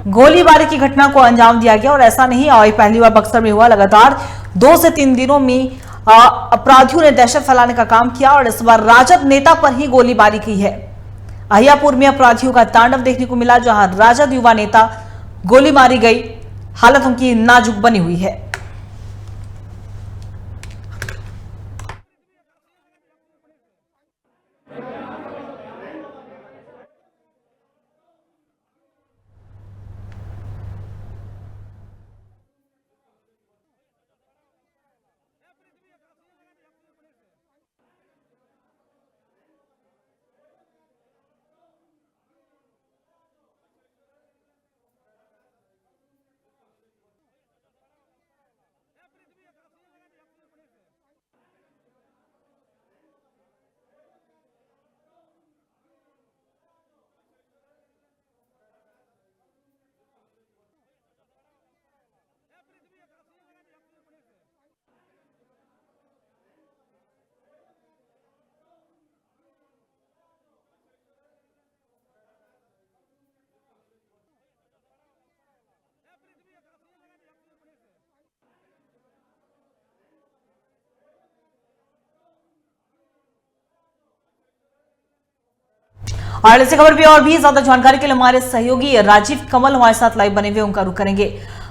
गोलीबारी की घटना को अंजाम दिया गया। और ऐसा नहीं पहली बार बक्सर में हुआ, लगातार 2 से 3 दिनों में अपराधियों ने दहशत फैलाने का काम किया और इस बार राजद नेता पर ही गोलीबारी की है। अहियापुर में अपराधियों का तांडव देखने को मिला, जहां राजद युवा नेता गोली मारी गई, हालत उनकी नाजुक बनी हुई है। और इसी खबर पे और भी ज्यादा जानकारी के लिए हमारे सहयोगी राजीव कमल हमारे साथ लाइव बने हुए, उनका रुख करेंगे।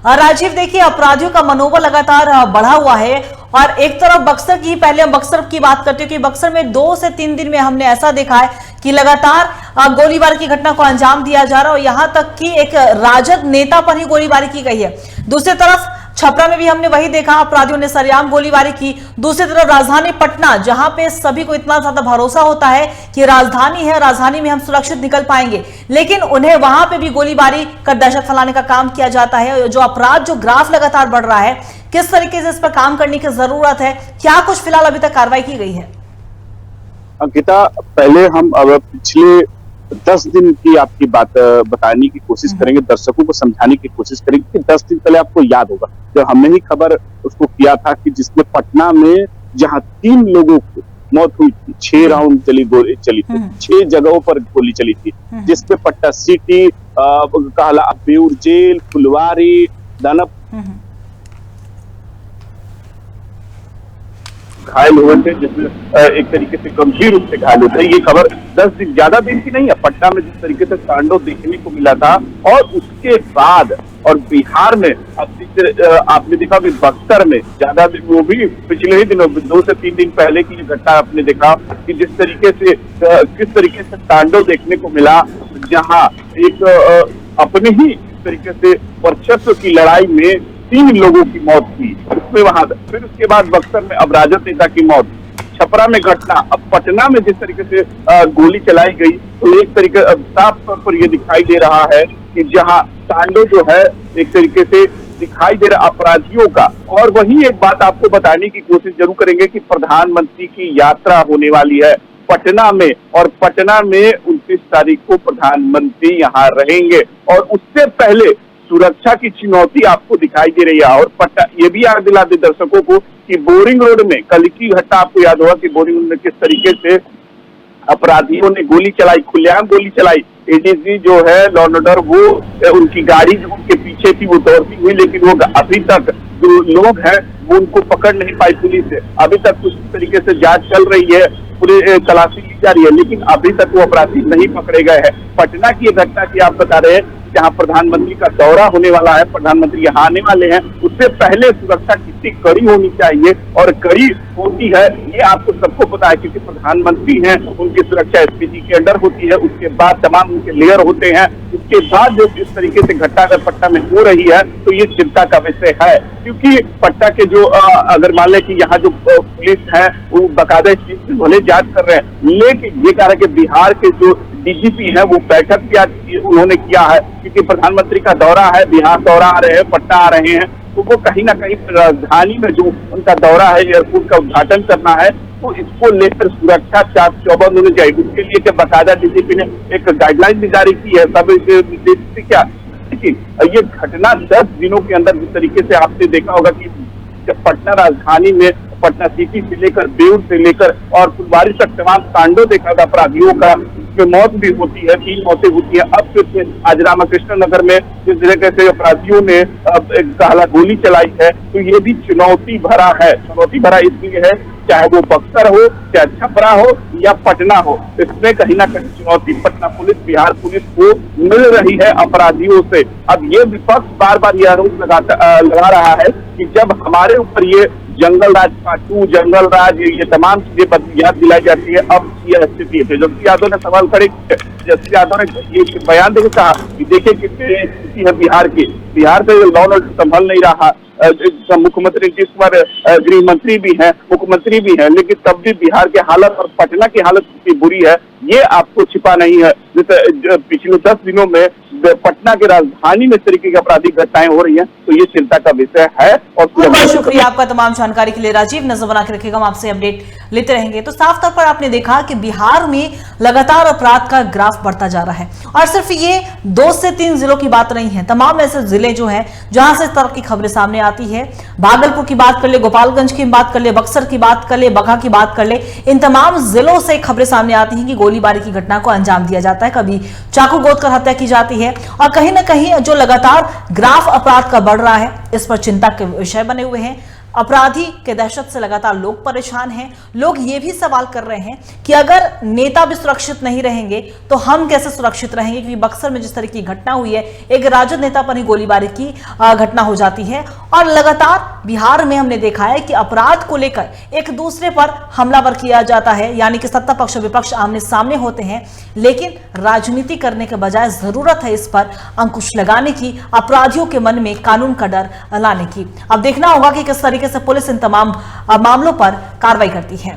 राजीव, देखिए अपराधियों का मनोबल लगातार बढ़ा हुआ है और एक तरफ बक्सर की, पहले हम बक्सर की बात करते हैं कि बक्सर में 2 से 3 दिन में हमने ऐसा देखा है कि लगातार गोलीबारी की घटना को अंजाम दिया जा रहा है और यहां तक कि एक राजद नेता पर ही गोलीबारी की गई है। दूसरी तरफ छपरा में भी हमने वही देखा, अपराधियों ने सरेआम गोलीबारी की। दूसरी तरफ राजधानी पटना, जहां पे सभी को इतना ज्यादा भरोसा होता है कि राजधानी है, राजधानी में हम सुरक्षित निकल पाएंगे, लेकिन उन्हें वहां पे भी गोलीबारी कर दहशत फैलाने का काम किया जाता है। जो अपराध, जो ग्राफ लगातार बढ़ रहा है, किस तरीके से इस पर काम करने की जरूरत है, क्या कुछ फिलहाल अभी तक कार्रवाई की गई है? अंकिता, पहले हम अब पिछले 10 दिन की आपकी बात बताने की कोशिश करेंगे, दर्शकों को समझाने की कोशिश करेंगे कि 10 दिन पहले आपको याद होगा जब हमने ही खबर उसको किया था कि जिसमें पटना में जहां 3 लोगों की मौत हुई थी, 6 राउंड गोली चली थी, 6 जगहों पर गोली चली थी, जिसमें पटना सिटी, कहला बेउर जेल, फुलवारी, दानव घायल हुए थे, जिसमें एक तरीके से गंभीर रूप से घायल होते हैं। ये खबर 10 दिन, ज्यादा दिन की नहीं है। पटना में जिस तरीके से तांडव देखने को मिला था और उसके बाद और बिहार में आपने देखा कि बक्सर में ज्यादा, वो भी पिछले ही दिनों 2 से 3 दिन पहले की घटना आपने देखा कि जिस तरीके से किस तरीके से तांडव देखने को मिला, जहां एक अपने ही तरीके से वर्चस्व की लड़ाई में 3 लोगों की मौत की, उसमें वहां फिर उसके बाद बक्सर में अब राजद नेता की मौत, छपरा में घटना, अब पटना में जिस तरीके से गोली चलाई गई, तो एक तरीके साफ तौर पर यह दिखाई दे रहा है कि जहां तांडव जो है एक तरीके से दिखाई दे रहा अपराधियों का। और वही एक बात आपको बताने की कोशिश जरूर करेंगे कि प्रधानमंत्री की यात्रा होने वाली है पटना में, और पटना में 29 तारीख को प्रधानमंत्री यहाँ रहेंगे और उससे पहले सुरक्षा की चुनौती आपको दिखाई दे रही है। और पटना, ये भी याद दिला दे दर्शकों को कि बोरिंग रोड में कल की घटना आपको याद होगा कि बोरिंग रोड में किस तरीके से अपराधियों ने गोली चलाई, खुलेआम गोली चलाई। एडीजी जो है लॉ एंड ऑर्डर, वो उनकी गाड़ी जो उनके पीछे थी वो दौड़ती हुई, लेकिन वो अभी तक जो लोग हैं वो उनको पकड़ नहीं पाई पुलिस से। अभी तक कुछ तरीके से जांच चल रही है, पूरी तलाशी ली जा रही है, लेकिन अभी तक वो अपराधी नहीं पकड़े गए हैं। पटना की घटना की आप बता रहे हैं, जहां प्रधानमंत्री का दौरा होने वाला है, प्रधानमंत्री यहाँ आने वाले हैं, उससे पहले सुरक्षा कितनी कड़ी होनी चाहिए और कड़ी होती है ये आपको सबको पता है, क्योंकि प्रधानमंत्री हैं, उनकी सुरक्षा एसपीजी के अंडर होती है, उसके बाद तमाम उनके लेयर होते हैं। उसके बाद जो इस तरीके से घटना अगर पटना में हो रही है तो ये चिंता का विषय है, क्योंकि पटना के जो अगर मान लें कि यहाँ जो पुलिस है वो बाकायदा इस चीज की भले जांच कर रहे हैं, लेकिन ये कह रहे कि बिहार के जो डीजीपी है वो बैठक भी उन्होंने किया है, क्योंकि प्रधानमंत्री का दौरा है, बिहार दौरा आ रहे हैं, पटना आ रहे हैं, तो वो कहीं ना कहीं राजधानी में जो उनका दौरा है, एयरपोर्ट का उद्घाटन करना है, तो इसको लेकर सुरक्षा चाक चौबंद होनी चाहिए। उसके लिए बाकायदा डीजीपी ने एक गाइडलाइन भी जारी की है, सब क्या, लेकिन ये घटना 10 दिनों के अंदर जिस तरीके से आपने देखा होगा कि जब पटना राजधानी में पटना सिटी से लेकर बेउर से लेकर और फुलवारी तक तमाम कांडों देखा था अपराधियों का, उसमें मौत भी होती है, 3 मौतें होती है। अब फिर से आज रामकृष्ण नगर में जिस तरीके से अपराधियों ने एक काला गोली चलाई है, तो ये भी चुनौती भरा है। चुनौती भरा इसलिए है, चाहे वो बक्सर हो, चाहे छपरा हो या पटना हो, इसमें कहीं ना कहीं चुनौती पटना पुलिस, बिहार पुलिस को मिल रही है अपराधियों से। अब ये विपक्ष बार बार यह आरोप लगा रहा है कि जब हमारे ऊपर ये जंगल राज पार्ट 2, जंगल राज, ये तमाम चीजें याद दिलाई जाती है, अब यह स्थिति है। तेजस्वी यादव ने सवाल खड़े किए, तेजस्वी यादव ने ये बयान देकर कहा कि देखिए कितनी स्थिति है बिहार की, बिहार से लॉ एंड ऑर्डर संभल नहीं रहा। मुख्यमंत्री नीतीश कुमार गृह मंत्री भी हैं, मुख्यमंत्री भी हैं, लेकिन तब भी बिहार की हालत और पटना की हालत कितनी बुरी है ये आपको छिपा नहीं है। जैसे पिछले 10 दिनों में पटना की राजधानी में इस तरीके की आपराधिक घटनाएं हो रही हैं, तो ये चिंता का विषय है। और बहुत शुक्रिया आपका तमाम जानकारी के लिए राजीव। नजर बना के रखिएगा, हम आपसे अपडेट लेते रहेंगे। तो साफ तौर पर आपने देखा कि बिहार में लगातार अपराध का ग्राफ बढ़ता जा रहा है, और सिर्फ ये 2 से 3 जिलों की बात नहीं है, तमाम ऐसे जिले जो हैं जहां से इस तरह की खबरें सामने आती है। भागलपुर की बात कर ले, गोपालगंज की बात कर ले, बक्सर की बात कर ले, बगहा की बात कर ले, इन तमाम जिलों से खबरें सामने आती हैं कि गोलीबारी की घटना को अंजाम दिया जाता है, कभी चाकू गोद कर हत्या की जाती है, और कहीं ना कहीं जो लगातार ग्राफ अपराध का बढ़ रहा है, इस पर चिंता के विषय बने हुए हैं। अपराधी के दहशत से लगातार लोग परेशान हैं। लोग ये भी सवाल कर रहे हैं कि अगर नेता भी सुरक्षित नहीं रहेंगे तो हम कैसे सुरक्षित रहेंगे, क्योंकि बक्सर में जिस तरह की घटना हुई है, एक राजद नेता पर ही गोलीबारी की घटना हो जाती है, और लगातार बिहार में हमने देखा है कि अपराध को लेकर एक दूसरे पर हमलावर किया जाता है, यानी कि सत्ता पक्ष विपक्ष आमने सामने होते हैं, लेकिन राजनीति करने के बजाय जरूरत है इस पर अंकुश लगाने की, अपराधियों के मन में कानून का डर लाने की। अब देखना होगा कि किस तरीके से पुलिस इन तमाम मामलों पर कार्रवाई करती है।